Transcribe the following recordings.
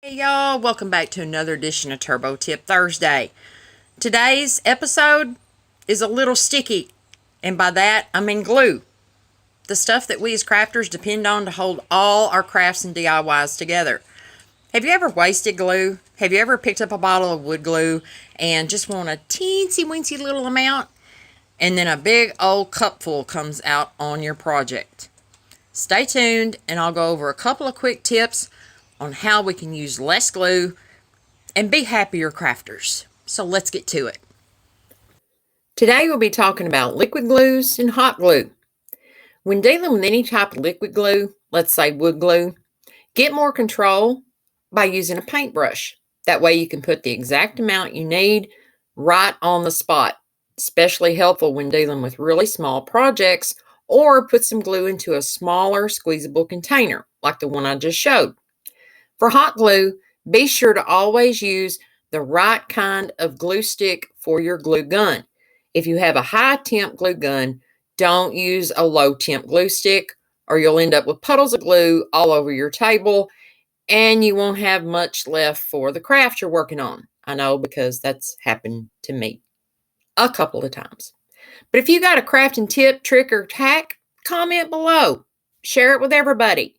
Hey y'all, welcome back to another edition of Turbo Tip Thursday. Today's episode is a little sticky, and by that I mean glue. The stuff that we as crafters depend on to hold all our crafts and DIYs together. Have you ever wasted glue? Have you ever picked up a bottle of wood glue and just want a teensy weensy little amount, and then a big old cupful comes out on your project? Stay tuned and I'll go over a couple of quick tips on how we can use less glue and be happier crafters. So let's get to it. Today we'll be talking about liquid glues and hot glue. When dealing with any type of liquid glue, let's say wood glue, get more control by using a paintbrush. That way you can put the exact amount you need right on the spot. Especially helpful when dealing with really small projects, or put some glue into a smaller squeezable container like the one I just showed. For hot glue, be sure to always use the right kind of glue stick for your glue gun. If you have a high temp glue gun, don't use a low temp glue stick, or you'll end up with puddles of glue all over your table and you won't have much left for the craft you're working on. I know, because that's happened to me a couple of times. But if you got a crafting tip, trick, or hack, comment below. Share it with everybody.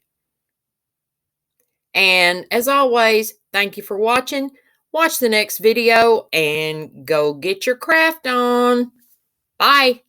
And as always, thank you for watching. Watch the next video and go get your craft on. Bye.